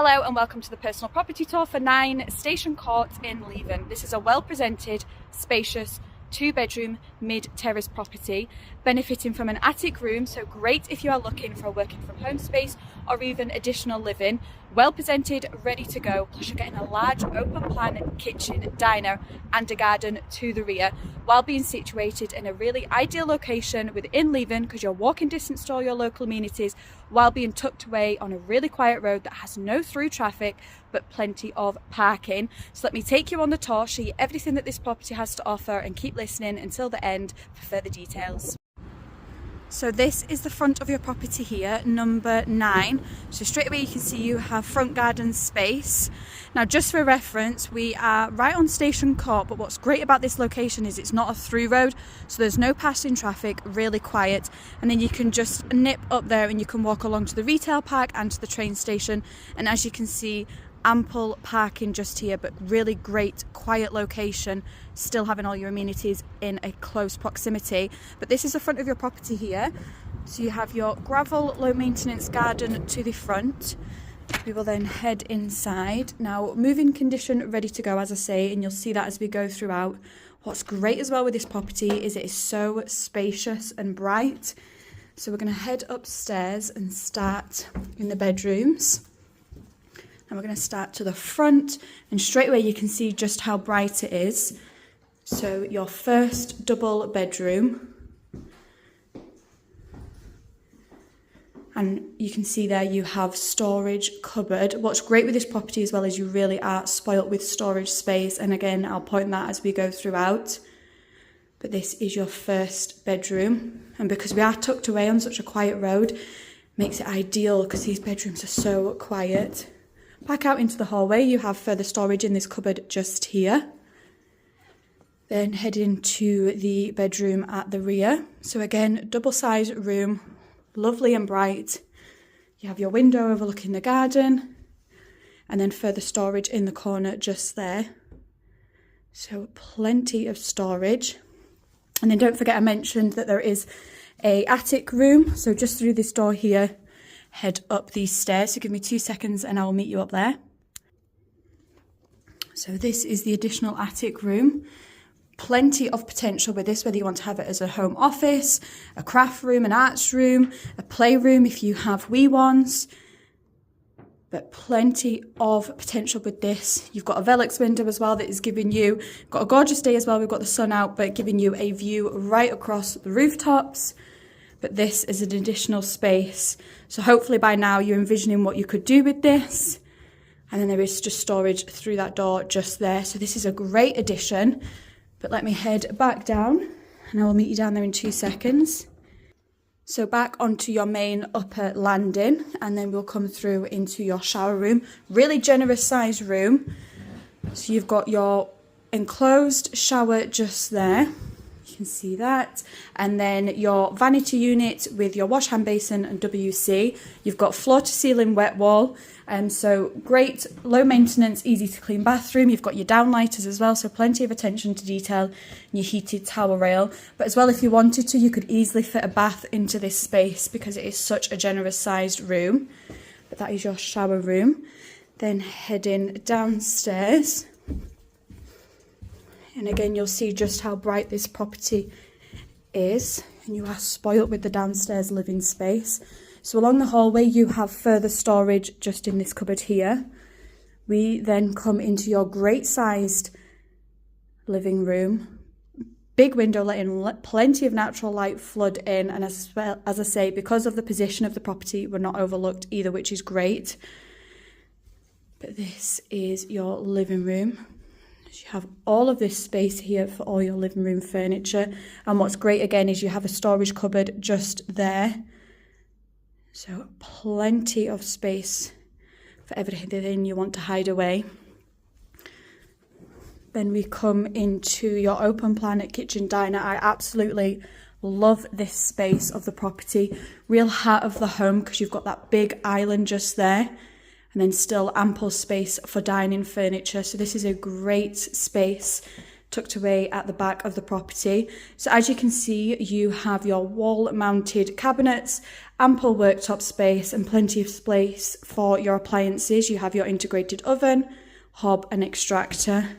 Hello and welcome to the personal property tour for 9 Station Court in Leven. This is a well presented, spacious, 2-bedroom mid-terrace property benefiting from an attic room, so great if you are looking for a working from home space or even additional living. Well presented, ready to go, plus you're getting a large open plan kitchen, diner and a garden to the rear, while being situated in a really ideal location within Leven because you're walking distance to all your local amenities while being tucked away on a really quiet road that has no through traffic but plenty of parking. So let me take you on the tour, show you everything that this property has to offer and keep listening until the end for further details. So this is the front of your property here, number 9. So straight away you can see you have front garden space. Now just for reference, we are right on Station Court, but what's great about this location is it's not a through road, so there's no passing traffic, really quiet, and then you can just nip up there and you can walk along to the retail park and to the train station. And as you can see, ample parking just here, but really great quiet location, still having all your amenities in a close proximity. But this is the front of your property here, so you have your gravel low maintenance garden to the front. We will then head inside. Now moving condition, ready to go, as I say, and you'll see that as we go throughout. What's great as well with this property is it is so spacious and bright. So we're going to head upstairs and start in the bedrooms. And we're going to start to the front, and straight away you can see just how bright it is. So your first double bedroom, and you can see there you have storage cupboard. What's great with this property as well is you really are spoilt with storage space, and again I'll point that as we go throughout. But this is your first bedroom, and because we are tucked away on such a quiet road, makes it ideal because these bedrooms are so quiet. Back out into the hallway, you have further storage in this cupboard just here. Then head into the bedroom at the rear. So again, double-sized room, lovely and bright. You have your window overlooking the garden, and then further storage in the corner just there. So plenty of storage. And then don't forget I mentioned that there is an attic room. So just through this door here, head up these stairs. So give me 2 seconds and I will meet you up there. So this is the additional attic room. Plenty of potential with this, whether you want to have it as a home office, a craft room, an arts room, a playroom if you have wee ones. But plenty of potential with this. You've got a Velux window as well that is giving you, got a gorgeous day as well, we've got the sun out, but giving you a view right across the rooftops. But this is an additional space. So hopefully by now you're envisioning what you could do with this. And then there is just storage through that door just there. So this is a great addition. But let me head back down and I will meet you down there in 2 seconds. So back onto your main upper landing, and then we'll come through into your shower room. Really generous sized room. So you've got your enclosed shower just there. You can see that, and then your vanity unit with your wash hand basin and WC. You've got floor to ceiling wet wall, so great low maintenance, easy to clean bathroom. You've got your downlighters as well, so plenty of attention to detail, and your heated towel rail. But as well, if you wanted to, you could easily fit a bath into this space because it is such a generous sized room. But that is your shower room. Then heading downstairs. And again, you'll see just how bright this property is, and you are spoilt with the downstairs living space. So along the hallway, you have further storage just in this cupboard here. We then come into your great sized living room. Big window letting plenty of natural light flood in, and as well, as I say, because of the position of the property, we're not overlooked either, which is great. But this is your living room. You have all of this space here for all your living room furniture, and what's great again is you have a storage cupboard just there, so plenty of space for everything you want to hide away. Then we come into your open plan kitchen diner. I absolutely love this space of the property, real heart of the home, because you've got that big island just there. And then still ample space for dining furniture. So this is a great space tucked away at the back of the property. So as you can see, you have your wall-mounted cabinets, ample worktop space and plenty of space for your appliances. You have your integrated oven, hob and extractor.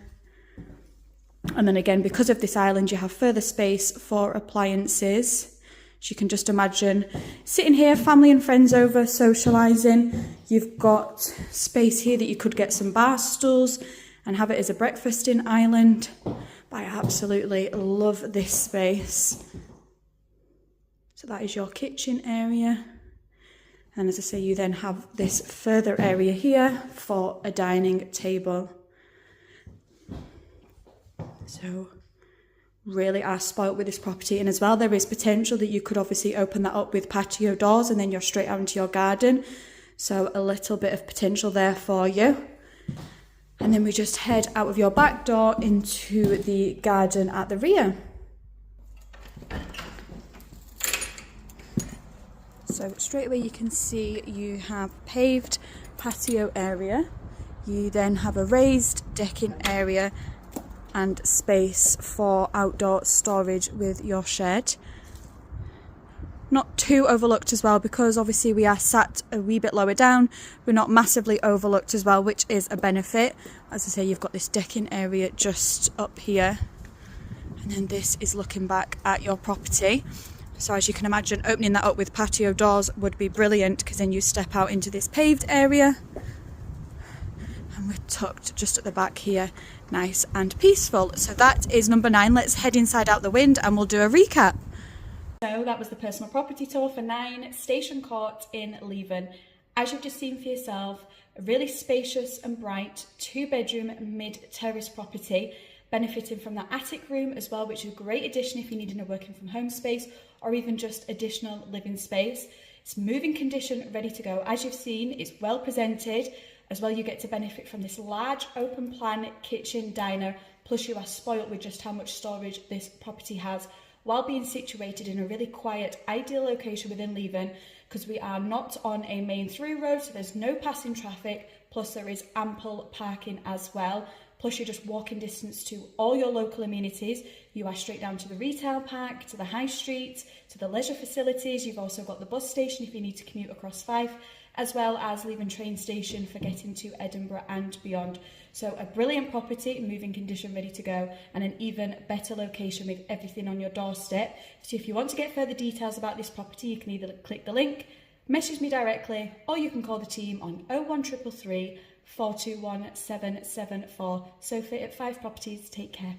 And then again, because of this island, you have further space for appliances. So you can just imagine sitting here, family and friends over, socialising. You've got space here that you could get some bar stools and have it as a breakfasting island. But I absolutely love this space. So that is your kitchen area. And as I say, you then have this further area here for a dining table. So really are spoilt with this property. And as well, there is potential that you could obviously open that up with patio doors and then you're straight out into your garden. So a little bit of potential there for you. And then we just head out of your back door into the garden at the rear. So straight away you can see you have paved patio area. You then have a raised decking area and space for outdoor storage with your shed. Not too overlooked as well, because obviously we are sat a wee bit lower down. We're not massively overlooked as well, which is a benefit. As I say, you've got this decking area just up here. And then this is looking back at your property. So as you can imagine, opening that up with patio doors would be brilliant, because then you step out into this paved area. And we're tucked just at the back here, nice and peaceful. So that is number 9. Let's head inside out the wind and we'll do a recap. So that was the personal property tour for 9 Station Court in Leven. As you've just seen for yourself, a really spacious and bright 2-bedroom mid-terrace property, benefiting from that attic room as well, which is a great addition if you're needing a working from home space or even just additional living space. It's moving condition, ready to go. As you've seen, it's well presented. As well, you get to benefit from this large open plan kitchen diner, plus you are spoilt with just how much storage this property has, while being situated in a really quiet, ideal location within Leven, because we are not on a main through road, so there's no passing traffic, plus there is ample parking as well. Plus you're just walking distance to all your local amenities. You are straight down to the retail park, to the high street, to the leisure facilities. You've also got the bus station if you need to commute across Fife, as well as Leven train station for getting to Edinburgh and beyond. So a brilliant property, moving condition, ready to go, and an even better location with everything on your doorstep. So if you want to get further details about this property, you can either click the link, message me directly, or you can call the team on 01333 421 774. Sophie at 5 Properties, take care.